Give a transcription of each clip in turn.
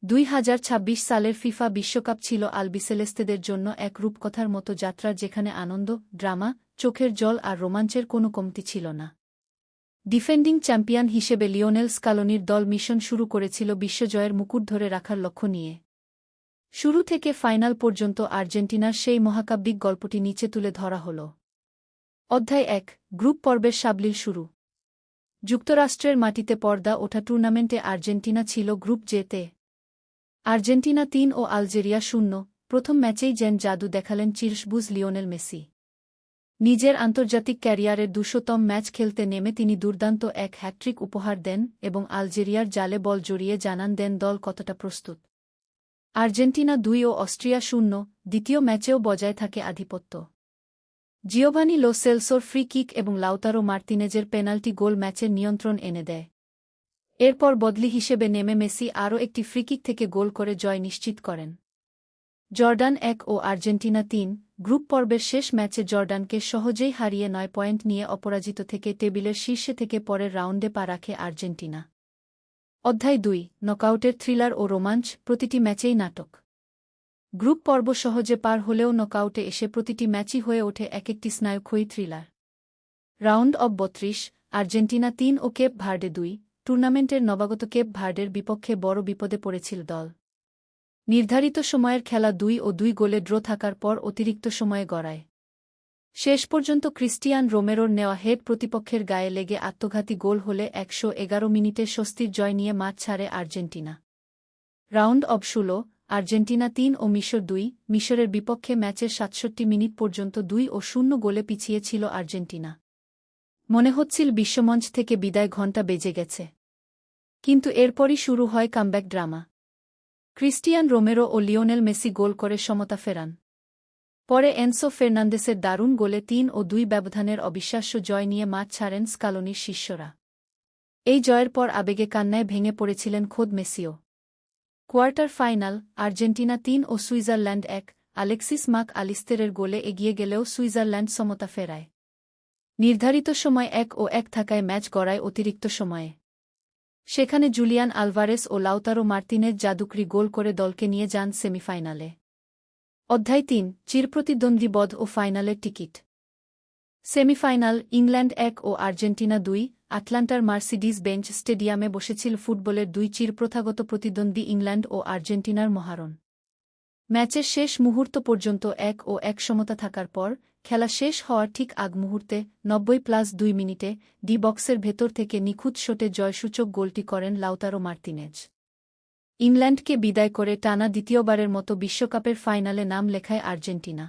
2026 সালের ফিফা বিশ্বকাপ ছিল আলবিসেলেস্তেদের জন্য এক রূপকথার মতো যাত্রা, যেখানে আনন্দ, ড্রামা, চোখের জল আর রোমাঞ্চের কোনো কমতি ছিল না। ডিফেন্ডিং চ্যাম্পিয়ন হিসেবে লিওনেল স্কালোনির দল মিশন শুরু করেছিল বিশ্বজয়ের মুকুট ধরে রাখার লক্ষ্য নিয়ে। শুরু থেকে ফাইনাল পর্যন্ত আর্জেন্টিনার সেই মহাকাব্যিক গল্পটি নিচে তুলে ধরা হল। অধ্যায় 1, গ্রুপ পর্বের সাবলীল শুরু। যুক্তরাষ্ট্রের মাটিতে পর্দা ওঠা টুর্নামেন্টে আর্জেন্টিনা ছিল গ্রুপ জে-তে। আর্জেন্টিনা 3 ও আলজেরিয়া 0। প্রথম ম্যাচেই যেন জাদু দেখালেন চিরসবুজ লিওনেল মেসি। নিজের আন্তর্জাতিক ক্যারিয়ারের 200তম ম্যাচ খেলতে নেমে তিনি দুর্দান্ত এক হ্যাট্রিক উপহার দেন এবং আলজেরিয়ার জালে বল জড়িয়ে জানান দেন দল কতটা প্রস্তুত। আর্জেন্টিনা 2 ও অস্ট্রিয়া 0। দ্বিতীয় ম্যাচেও বজায় থাকে আধিপত্য। জিওভানি লো সেলসোর ফ্রি কিক এবং লাউতারো মার্তিনেজের পেনাল্টি গোল ম্যাচের নিয়ন্ত্রণ এনে দেয়। এরপর বদলি হিসেবে নেমে মেসি আরও একটি ফ্রিকিক থেকে গোল করে জয় নিশ্চিত করেন। জর্ডান 1 ও আর্জেন্টিনা 3। গ্রুপ পর্বের শেষ ম্যাচে জর্ডানকে সহজেই হারিয়ে 9 পয়েন্ট নিয়ে অপরাজিত থেকে টেবিলের শীর্ষে থেকে পরের রাউন্ডে পা রাখে আর্জেন্টিনা। অধ্যায় 2, নকআউটের থ্রিলার ও রোমাঞ্চ। প্রতিটি ম্যাচেই নাটক। গ্রুপ পর্ব সহজে পার হলেও নকআউটে এসে প্রতিটি ম্যাচই হয়ে ওঠে এক একটি স্নায়ুক্ষয়ী থ্রিলার। রাউন্ড অব 32, আর্জেন্টিনা 3 ও কেপ ভার্ডে 2। টুর্নামেন্টের নবাগত কেপ ভার্ডের বিপক্ষে বড় বিপদে পড়েছিল দল। নির্ধারিত সময়ের খেলা 2 ও 2 গোলে ড্র থাকার পর অতিরিক্ত সময়ে গড়ায়। শেষ পর্যন্ত ক্রিস্টিয়ান রোমেরোর নেওয়া হেড প্রতিপক্ষের গায়ে লেগে আত্মঘাতী গোল হলে 111 মিনিটে স্বস্তির জয় নিয়ে মাঠ ছাড়ে আর্জেন্টিনা। রাউন্ড অব 16, আর্জেন্টিনা 3 ও মিশর 2। মিশরের বিপক্ষে ম্যাচের 67 মিনিট পর্যন্ত 2 ও 0 গোলে পিছিয়ে ছিল আর্জেন্টিনা। মনে হচ্ছিল বিশ্বমঞ্চ থেকে বিদায় ঘণ্টা বেজে গেছে। কিন্তু এরপরই শুরু হয় কামব্যাক ড্রামা। ক্রিস্টিয়ান রোমেরো ও লিওনেল মেসি গোল করে সমতা ফেরান। পরে এনসো ফের্নান্দেসের দারুণ গোলে 3 ও 2 ব্যবধানের অবিশ্বাস্য জয় নিয়ে মাঠ ছাড়েন স্কালোনির শিষ্যরা। এই জয়ের পর আবেগে কান্নায় ভেঙে পড়েছিলেন খোদ মেসিও। কোয়ার্টার ফাইনাল, আর্জেন্টিনা 3 ও সুইজারল্যান্ড 1। আলেক্সিস মাক আলিস্তেরের গোলে এগিয়ে গেলেও সুইজারল্যান্ড সমতা ফেরায়। নির্ধারিত সময় 1 ও 1 থাকায় ম্যাচ গড়ায় অতিরিক্ত সময়ে। সেখানে জুলিয়ান আলভারেস ও লাউতারো মার্তিনেজ জাদুকরি গোল করে দলকে নিয়ে যান সেমিফাইনালে। অধ্যায় 3, চিরপ্রতিদ্বন্দ্বী ও ফাইনালের টিকিট। সেমিফাইনাল, ইংল্যান্ড 1 ও আর্জেন্টিনা 2। আটলান্টার মার্সিডিজ বেঞ্চ স্টেডিয়ামে বসেছিল ফুটবলের 2 চিরপ্রথাগত প্রতিদ্বন্দ্বী ইংল্যান্ড ও আর্জেন্টিনার মহারণ। ম্যাচের শেষ মুহূর্ত পর্যন্ত 1 ও 1 সমতা থাকার পর খেলা শেষ হওয়ার ঠিক আগ মুহূর্তে 90+2 মিনিটে ডি বক্সের ভেতর থেকে নিখুঁত শটে জয়সূচক গোলটি করেন লাউতারো মার্তিনেজ। ইংল্যান্ডকে বিদায় করে টানা দ্বিতীয়বারের মতো বিশ্বকাপের ফাইনালে নাম লেখায় আর্জেন্টিনা।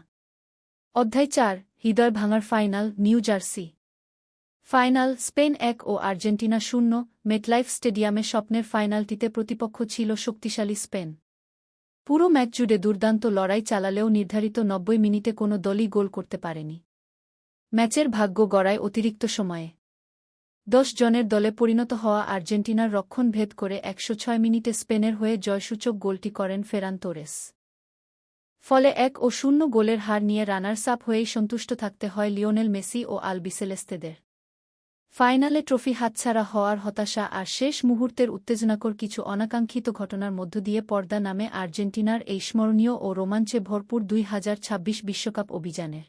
অধ্যায় 4, হৃদয় ভাঙার final, new jersey. Final, Spain 1 ও আর্জেন্টিনা 0। মেটলাইফ স্টেডিয়ামে স্বপ্নের ফাইনালটিতে প্রতিপক্ষ ছিল শক্তিশালী স্পেন। পুরো ম্যাচ জুড়ে দুর্দান্ত লড়াই চালালেও নির্ধারিত 90 মিনিটে কোনো দলই গোল করতে পারেনি। ম্যাচের ভাগ্য গড়ায় অতিরিক্ত সময়ে। 10 জনের দলে পরিণত হওয়া আর্জেন্টিনার রক্ষণ ভেদ করে 106 মিনিটে স্পেনের হয়ে জয়সূচক গোলটি করেন ফেরান তোরেস। ফলে 1 ও 0 গোলের হার নিয়ে রানার্স আপ হয়েই সন্তুষ্ট থাকতে হয় লিওনেল মেসি ও আলবিসেলেস্তেদের। ফাইনালে ট্রফি হাতছাড়া হওয়ার হতাশা আর শেষ মুহূর্তের উত্তেজনাকর কিছু অনাকাঙ্ক্ষিত ঘটনার মধ্য দিয়ে পর্দা নামে আর্জেন্টিনার এই স্মরণীয় ও রোমাঞ্চে ভরপুর 2026 বিশ্বকাপ অভিযানের।